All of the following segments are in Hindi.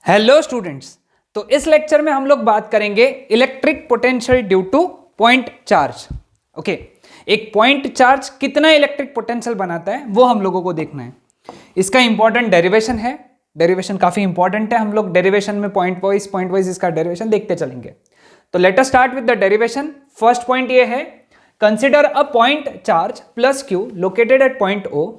Hello students. तो इस लेक्चर में हम लोग बात करेंगे electric potential due to point charge. Okay, एक पॉइंट चार्ज कितना इलेक्ट्रिक पोटेंशियल बनाता है वो हम लोगों को देखना है। इसका इंपॉर्टेंट डेरिवेशन है, डेरिवेशन काफी इंपॉर्टेंट है। हम लोग डेरिवेशन में पॉइंट वाइज इसका डेरिवेशन देखते चलेंगे। तो let us start with the derivation. First point ये है, consider a point charge plus Q located at point O.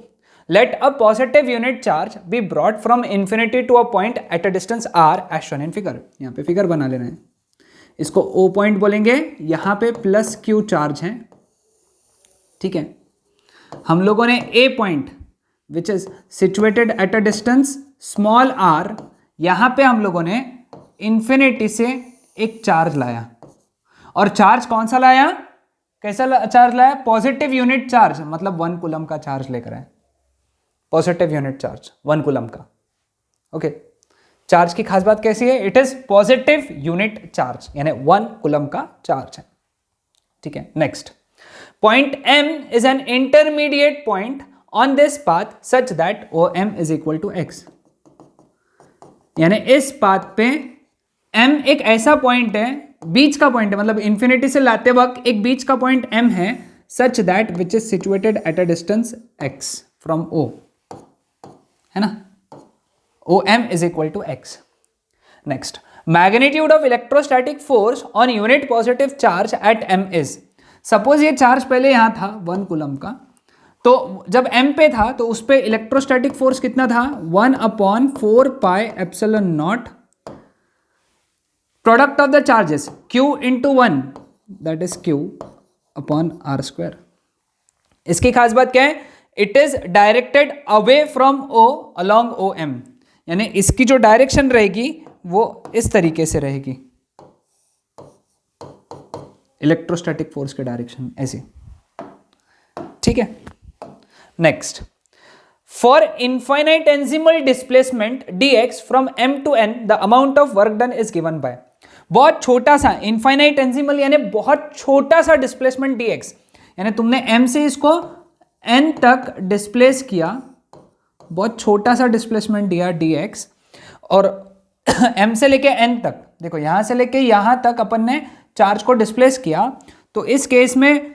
Let a positive unit charge be brought from infinity to a point at a distance r as shown in figure. यहाँ पे फिगर बना लेना है, इसको O पॉइंट बोलेंगे, यहाँ पे प्लस Q चार्ज है, ठीक है। हम लोगों ने A point which is situated at a distance small r, यहाँ पे हम लोगों ने इंफिनिटी से एक चार्ज लाया। और चार्ज कौन सा लाया, कैसा चार्ज लाया? पॉजिटिव यूनिट चार्ज, मतलब 1 कूलम का चार्ज लेकर आए। पॉजिटिव यूनिट चार्ज 1 कूलम का। ओके, चार्ज की खास बात कैसी है? It is positive unit charge, यानी 1 कूलम का चार्ज है, ठीक है। Next, point M is an intermediate point on this path such that OM is equal to x, यानी इस पाथ पे M एक ऐसा पॉइंट है, बीच का पॉइंट है, मतलब इंफिनिटी से लाते वक्त एक बीच का पॉइंट M है, such that which is situated at a distance x from O, है ना। OM is equal to x. Next, magnitude of electrostatic force on unit positive charge at M is. Suppose ये चार्ज पहले यहाँ था 1 कूलम का, तो जब M पे था तो उस पे इलेक्ट्रोस्टैटिक फोर्स कितना था? 1/4 pi epsilon not product of the charges Q into 1, that is Q upon R square. इसकी खास बात क्या है? It is directed away from O along OM, यानी इसकी जो डायरेक्शन रहेगी वो इस तरीके से रहेगी, इलेक्ट्रोस्टैटिक फोर्स की डायरेक्शन ऐसी, ठीक है। Next, for infinitesimal displacement dx from M to N the amount of work done is given bye. बहुत छोटा सा इनफाइनाइटेसिमल यानी बहुत छोटा सा डिस्प्लेसमेंट dx, यानी तुमने M से इसको n तक डिस्प्लेस किया, बहुत छोटा सा डिस्प्लेसमेंट दिया dx, और m से लेके n तक, देखो यहां से लेके यहां तक अपन ने चार्ज को डिस्प्लेस किया, तो इस केस में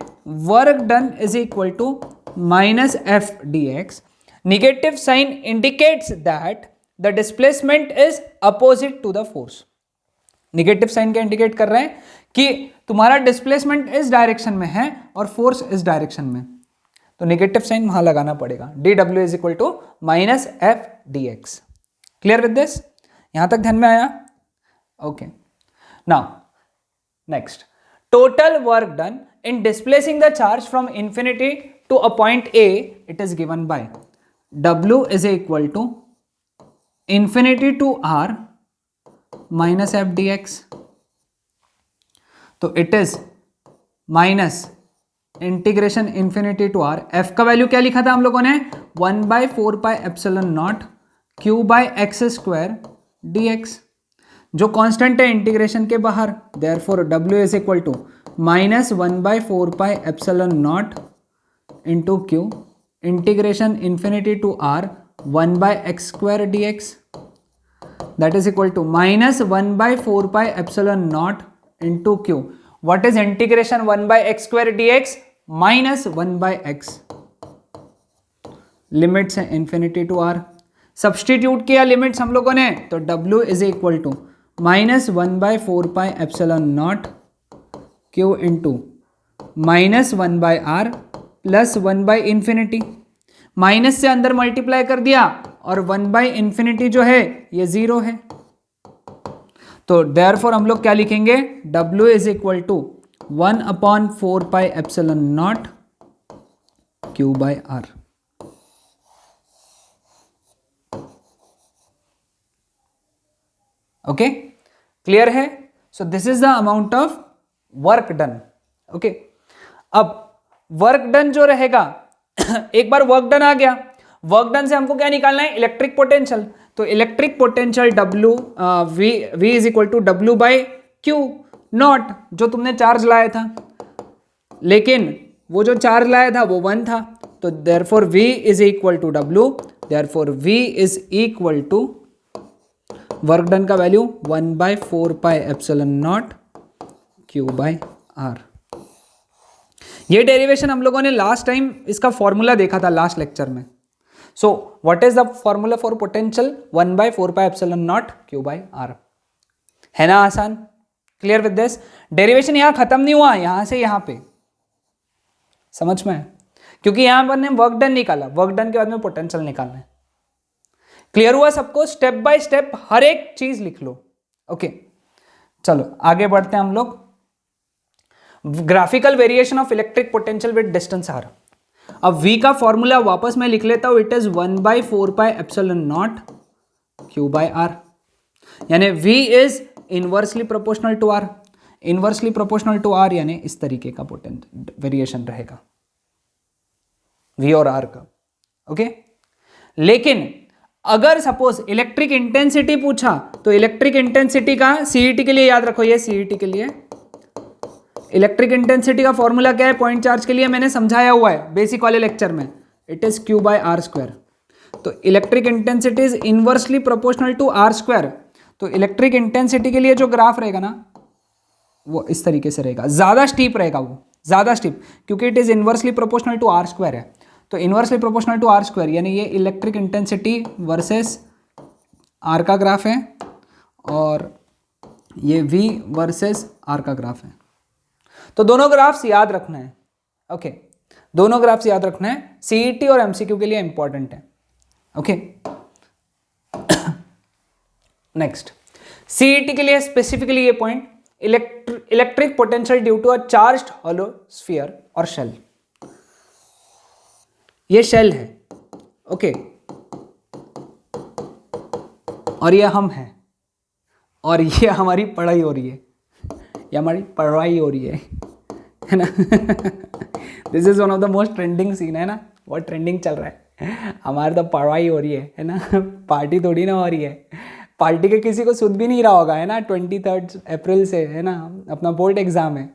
work done is equal to minus F dx. Negative sign indicates that the displacement is opposite to the force. Negative sign क्या इंडिकेट कर रहे हैं? कि तुम्हारा डिस्प्लेसमेंट इस डायरेक्शन में है और फोर्स इस डायरेक्शन में, तो नेगेटिव साइन वहां लगाना पड़ेगा। dw is equal to minus F dx. Clear with this? यहां तक ध्यान में आया? Okay, now next, total work done in displacing the charge from infinity to a point A, it is given by w is equal to infinity to r minus F dx. तो it is minus integration infinity to r, f का वैल्यू क्या लिखा था हम लोगों ने? 1/4 pi epsilon naught q by x square dx, जो कांस्टेंट है इंटीग्रेशन के बाहर, therefore w is equal to minus 1/4 pi epsilon naught into q integration infinity to r 1/x square dx, that is equal to minus 1/4 pi epsilon naught into q. What is integration 1/x square dx? Minus 1/x. Limits है इंफिनिटी टू r, सब्सटीट्यूट किया लिमिट्स हम लोगों ने, तो w is equal to minus 1/4 pi epsilon naught q into minus 1/r plus 1/इंफिनिटी. माइनस से अंदर मल्टीप्लाई कर दिया और 1/इंफिनिटी जो है ये 0 है, तो देयरफॉर हम लोग क्या लिखेंगे? w is equal to 1/4 pi epsilon naught q by r. Okay, clear है? So this is the amount of work done. Okay, अब वर्क डन जो रहेगा एक बार वर्क डन आ गया, वर्क डन से हमको क्या निकालना है? Electric potential. तो electric potential W V is equal to W by q naught, जो तुमने चार्ज लाया था, लेकिन वो जो चार्ज लाया था वो 1 था, तो therefore V is equal to W, therefore V is equal to work done का वैल्यू 1/4πε0 Q/r। ये डेरिवेशन हम लोगों ने लास्ट टाइम इसका फॉर्मूला देखा था लास्ट लेक्चर में। So what is the formula for potential? 1/4πε0 Q/r। है ना आसान? Clear with this? डेरिवेशन यहां खत्म नहीं हुआ, यहां से यहां पे, समझ में? क्योंकि यहां पर ने वर्क डन निकाला, वर्क डन के बाद में पोटेंशियल निकालना है। क्लियर हुआ सबको? स्टेप बाय स्टेप हर एक चीज लिख लो। ओके चलो आगे बढ़ते हैं हम लोग। Graphical variation of electric potential with distance r। अब v का फॉर्मूला वापस मैं लिख लेता हूं, इट इज 1/4πε0 Q/r, यानी v is inversely proportional to r। Inversely proportional to r यानी इस तरीके का पोटेंशियल वेरिएशन रहेगा v और r का। ओके लेकिन अगर सपोज इलेक्ट्रिक इंटेंसिटी पूछा तो इलेक्ट्रिक इंटेंसिटी का सीईटी के लिए याद रखो, ये सीईटी के लिए इलेक्ट्रिक इंटेंसिटी का फॉर्मूला क्या है? पॉइंट चार्ज के लिए मैंने समझाया हुआ है बेसिक वाले लेक्चर में, इट इज Q/r²। तो electric intensity is inversely proportional to r²। तो इलेक्ट्रिक इंटेंसिटी के लिए जो ग्राफ रहेगा ना वो इस तरीके से रहेगा, ज्यादा स्टीप रहेगा वो, ज्यादा स्टीप, क्योंकि it is inversely proportional to r² है। तो इनवर्सली प्रोपोर्शनल टू r² यानी ये इलेक्ट्रिक इंटेंसिटी वर्सेस r का ग्राफ है और ये v वर्सेस r का ग्राफ है। तो दोनों ग्राफ्स याद रखना है। ओके दोनों ग्राफ्स याद रखना है, सीईटी और एमसीक्यू के लिए इंपॉर्टेंट है। ओके नेक्स्ट सीईटी के लिए स्पेसिफिकली ये point, electric potential due to a charged hollow sphere और शेल। ये शेल है, ओके और ये हम हैं और ये हमारी पढ़ाई हो रही है, ये हमारी पढ़ाई हो रही है ना। This is one of the most trending scene, है ना, बहुत ट्रेंडिंग चल रहा है। हमारी तो पढ़ाई हो रही है ना, पार्टी थोड़ी ना हो रही है। पार्टी के किसी को सुध भी नहीं रहा होगा, है ना। 23 अप्रैल से, है ना, अपना बोर्ड एग्जाम है,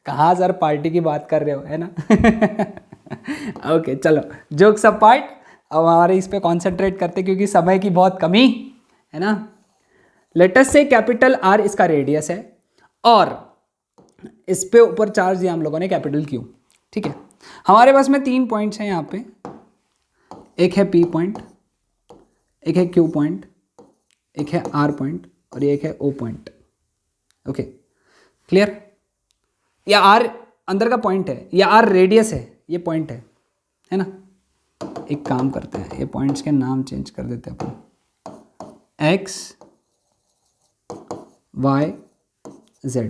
कहाँ सर पार्टी की बात कर रहे हो, है ना। ओके चलो जोक्स अपार्ट, अब हमारे इस पे कॉन्सेंट्रेट करते क्योंकि समय की बहुत कमी है ना। लेट अस से कैपिटल R इसका रेडियस है और इस पे ऊपर चार्ज दिया हम लोगों ने कैपिटल Q, ठीक है। हमारे पास में 3 पॉइंट्स हैं यहाँ पे, एक है P पॉइंट, एक है Q पॉइंट, एक है R पॉइंट और एक है O पॉइंट। Okay clear? या R अंदर का पॉइंट है या R रेडियस है, ये पॉइंट है ना। एक काम करते हैं, ये पॉइंट्स के नाम चेंज कर देते हैं अपन, X Y Z।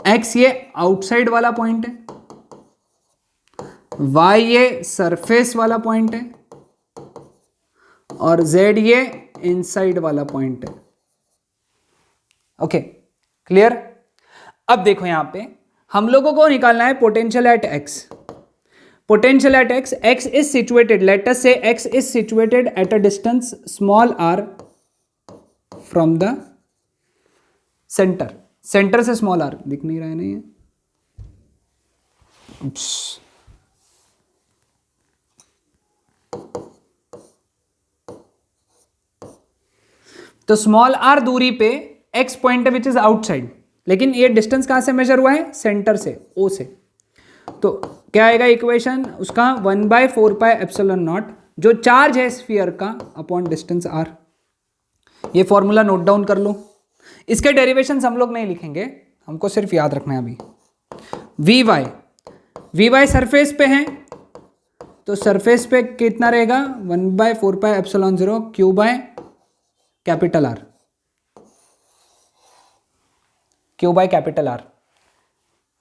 X ये आउटसाइड वाला पॉइंट है, Y ये सरफेस वाला पॉइंट है और Z ये इनसाइड वाला पॉइंट है। Okay clear? अब देखो यहां पे हम लोगों को निकालना है potential eight X। Potential at X, X is situated, let us से X is situated at a distance small r from the centre. Centre से स्मॉल r दिख नहीं रहा है ना ये, तो स्मॉल r दूरी पे x पॉइंट है विच इज आउटसाइड, लेकिन ये डिस्टेंस कहां से मेजर हुआ है? सेंटर से, O से। तो क्या आएगा इक्वेशन उसका? 1/4πε0 जो चार्ज है स्फीयर का अपॉन डिस्टेंस r। ये फॉर्मूला नोट डाउन कर लो। इसके डेरिवेशंस हम लोग नहीं लिखेंगे, हमको सिर्फ याद रखना है अभी। Vy सरफेस पे है तो सरफेस पे कितना रहेगा? 1/4πε0 Q by capital R, Q by capital R।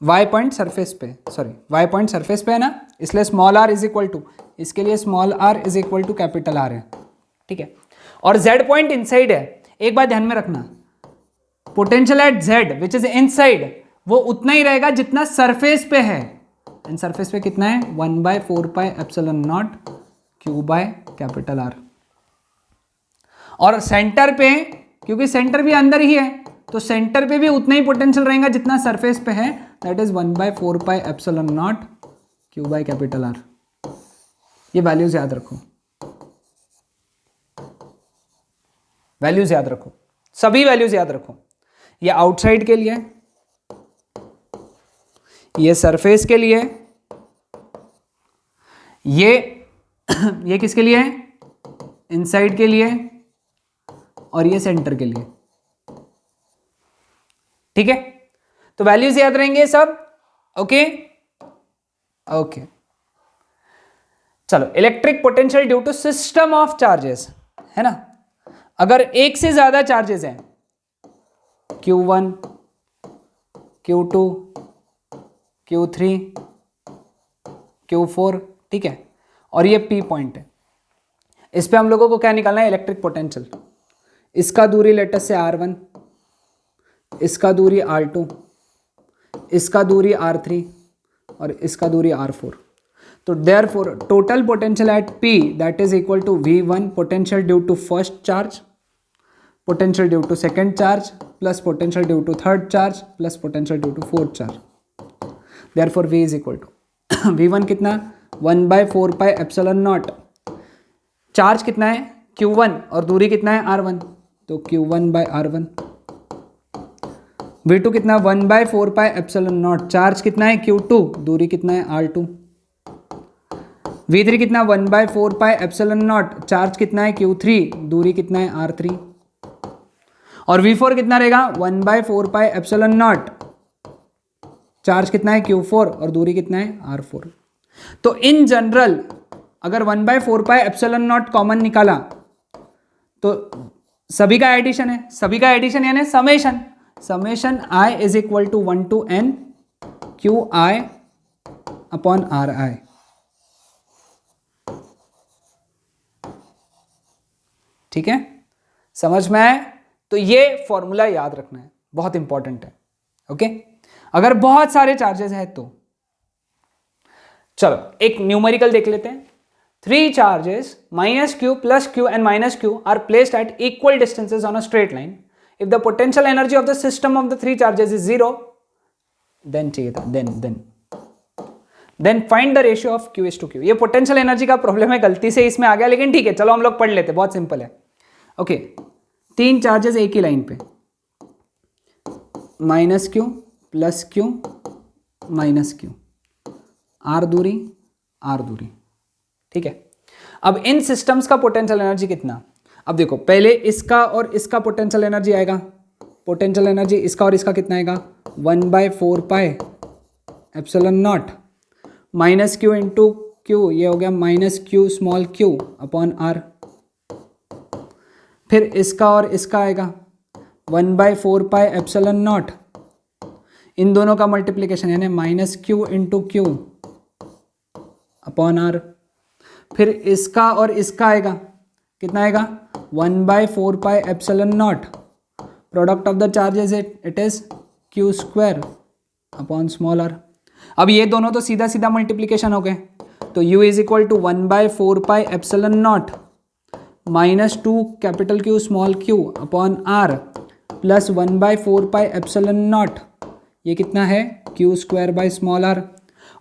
Y point surface पे, सॉरी Y पॉइंट सरफेस पे है ना, इसलिए small r is equal to, इसके लिए small r is equal to capital R है, ठीक है। और Z पॉइंट इनसाइड है। एक बात ध्यान में रखना, potential at Z which is inside वो उतना ही रहेगा जितना सरफेस पे है। एंड सरफेस पे कितना है? 1/4πε0 Q बाय कैपिटल R। और सेंटर पे, क्योंकि सेंटर भी अंदर ही है, तो सेंटर पे भी उतना ही पोटेंशियल रहेगा जितना सरफेस पे है, that is 1/4πε0 Q by capital R। ये वैल्यूज याद रखो। वैल्यूज याद रखो, सभी वैल्यूज याद रखो। ये आउटसाइड के लिए, ये सरफेस के लिए, ये किसके लिए है, इनसाइड के लिए, और ये सेंटर के लिए। ठीक है, तो वैल्यूज याद रहेंगे सब। ओके ओके, चलो electric potential due to system of charges, है ना। अगर एक से ज्यादा चार्जेस हैं, Q1, Q2, Q3, Q4, ठीक है, और ये P पॉइंट है, इस पे हम लोगों को क्या निकालना है, इलेक्ट्रिक पोटेंशियल। इसका दूरी लेटेस्ट से R1, इसका दूरी R2, इसका दूरी R3 और इसका दूरी R4। तो therefore total potential at P that is equal to V1 potential due to first charge, potential due to second charge, plus potential due to third charge, plus potential due to fourth charge. Therefore V is equal to V1 कितना, 1/4 पाई एप्सिलॉन नॉट, चार्ज कितना है Q1 और दूरी कितना है R1, तो Q1/R1। V2 कितना, 1/4 पाई एप्सिलॉन नॉट, चार्ज कितना है Q2, दूरी कितना है R2। V3 कितना, 1/4 पाई एप्सिलॉन नॉट, चार्ज कितना है Q3, दूरी कितना है R3। और V4 कितना रहेगा, 1/4 पाई एप्सिलॉन नॉट, चार्ज कितना है Q4 और दूरी कितना है R4। तो इन जनरल अगर 1/4 पाई एप्सिलॉन नॉट कॉमन निकाला तो सभी का एडिशन है, सभी का एडिशन यानी summation, summation I is equal to 1 to n QI upon RI। ठीक है, समझ में आए। तो ये फॉर्मूला याद रखना है, बहुत इंपॉर्टेंट है। ओके, अगर बहुत सारे चार्जेस है तो चलो एक न्यूमेरिकल देख लेते हैं। 3 charges -q plus q and -q are placed at equal distances on a straight line. If the potential energy of the system of the 3 charges is 0, then चाहिए था then find the ratio of q is to q। ये पोटेंशियल एनर्जी का प्रॉब्लम है, गलती से इसमें आ गया, लेकिन ठीक है चलो हम लोग पढ़ लेते हैं, बहुत सिंपल है। ओके, 3 चार्जेस एक ही लाइन पे, -q plus q -q, r दूरी r दूरी। ठीक है, अब इन सिस्टम्स का पोटेंशियल एनर्जी कितना, अब देखो पहले इसका और इसका पोटेंशियल एनर्जी आएगा, पोटेंशियल एनर्जी इसका और इसका कितना आएगा, 1/4 pi epsilon naught -q into q, ये हो गया -q small q upon r। फिर इसका और इसका आएगा 1/4 पाई एप्सिलॉन नॉट, इन दोनों का मल्टीप्लिकेशन यानी -q into q upon r। फिर इसका और इसका आएगा, कितना आएगा, 1/4 pi epsilon not, product of the charges it is q square upon small r। अब ये दोनों तो सीधा सीधा मल्टीप्लिकेशन हो गए, तो u is equal to 1/4 pi epsilon naught -2 capital Q small q upon r plus 1/4 pi epsilon naught, ये कितना है q square by small r।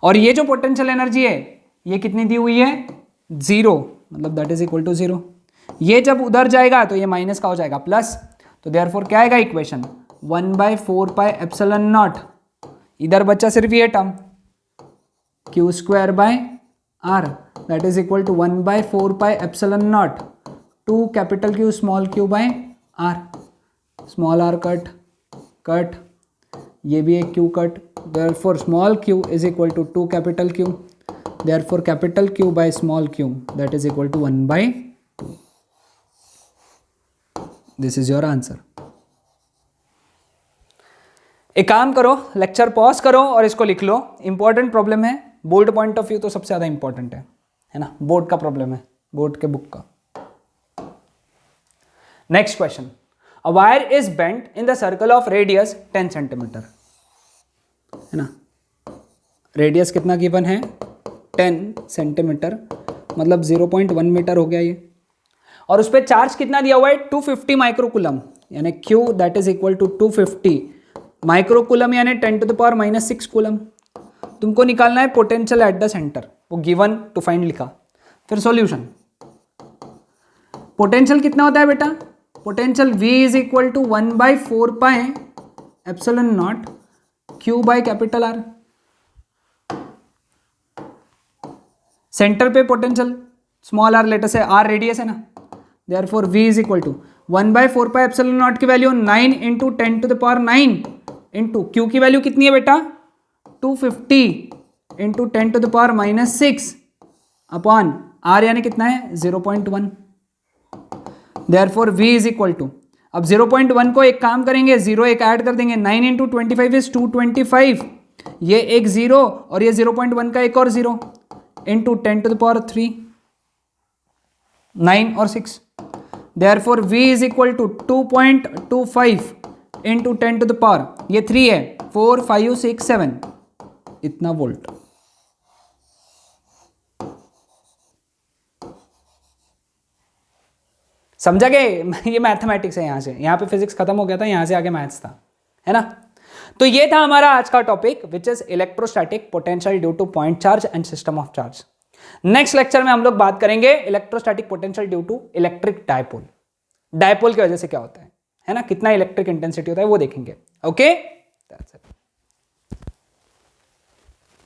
और ये जो पोटेंशियल एनर्जी है ये कितनी दी हुई है, 0, मतलब दैट इज इक्वल टू 0। ये जब उधर जाएगा तो ये माइनस का हो जाएगा प्लस, तो देयरफॉर क्या आएगा इक्वेशन, 1/4 पाई एप्सिलॉन नॉट, इधर बच्चा सिर्फ ये term q square by r that is equal to 1/4 pi epsilon naught 2 capital Q small q by r, small r cut cut, ये भी एक q cut, therefore small q is equal to 2 capital Q, therefore capital Q by small q that is equal to 1/2। This is your answer। एक काम करो, लेक्चर पॉज करो और इसको लिख लो, इंपॉर्टेंट प्रॉब्लम है, बोर्ड पॉइंट ऑफ व्यू तो सबसे ज्यादा इंपॉर्टेंट है ना, बोर्ड का प्रॉब्लम है, बोर्ड के बुक का। Next question, a wire is bent in the circle of radius 10 centimetre, है ना, रेडियस कितना गिवन है 10 सेंटीमीटर, मतलब 0.1 मीटर हो गया ये, और उस पर चार्ज कितना दिया हुआ है 250 माइक्रोकूलम, यानी Q that is equal to 250 microcoulomb यानी 10⁻⁶ कूलम। तुमको निकालना है पोटेंशियल एट द सेंटर, वो गिवन टू फाइंड लिखा। फिर सॉल्यूशन, पोटेंशियल कितना होता है बेटा potential V is equal to 1/4 epsilon naught Q by capital R। Centre पे पोटेंशियल स्मॉल r लेटर से r रेडियस है ना, therefore V is equal to 1/4 epsilon naught की value 9 into 10 to the power 9 into Q की वैल्यू कितनी है बेटा 250 into 10 to the power -6 upon R यानी कितना है 0.1। Therefore V is equal to, अब 0.1 को एक काम करेंगे, जीरो एक ऐड कर देंगे, 9 इंटू 25 इज 225, ये एक जीरो और ये 0.1 का एक और zero into 10 to the power 3, 9 और 6। Therefore V is equal to 2.25 into 10 to the power, ये 3 है, 4 5 6 7 इतना वोल्ट। समझा गए? ये मैथमेटिक्स है, यहां पे फिजिक्स खत्म हो गया था, यहां से आगे मैथ्स था, है ना। तो ये था हमारा आज का topic which is electrostatic potential due to point charge and system of charge. Next lecture में हम लोग बात करेंगे electrostatic potential due to electric dipole. Dipole की वजह से क्या होता है ना, कितना इलेक्ट्रिक इंटेंसिटी होता है वो देखेंगे। Okay, that's it.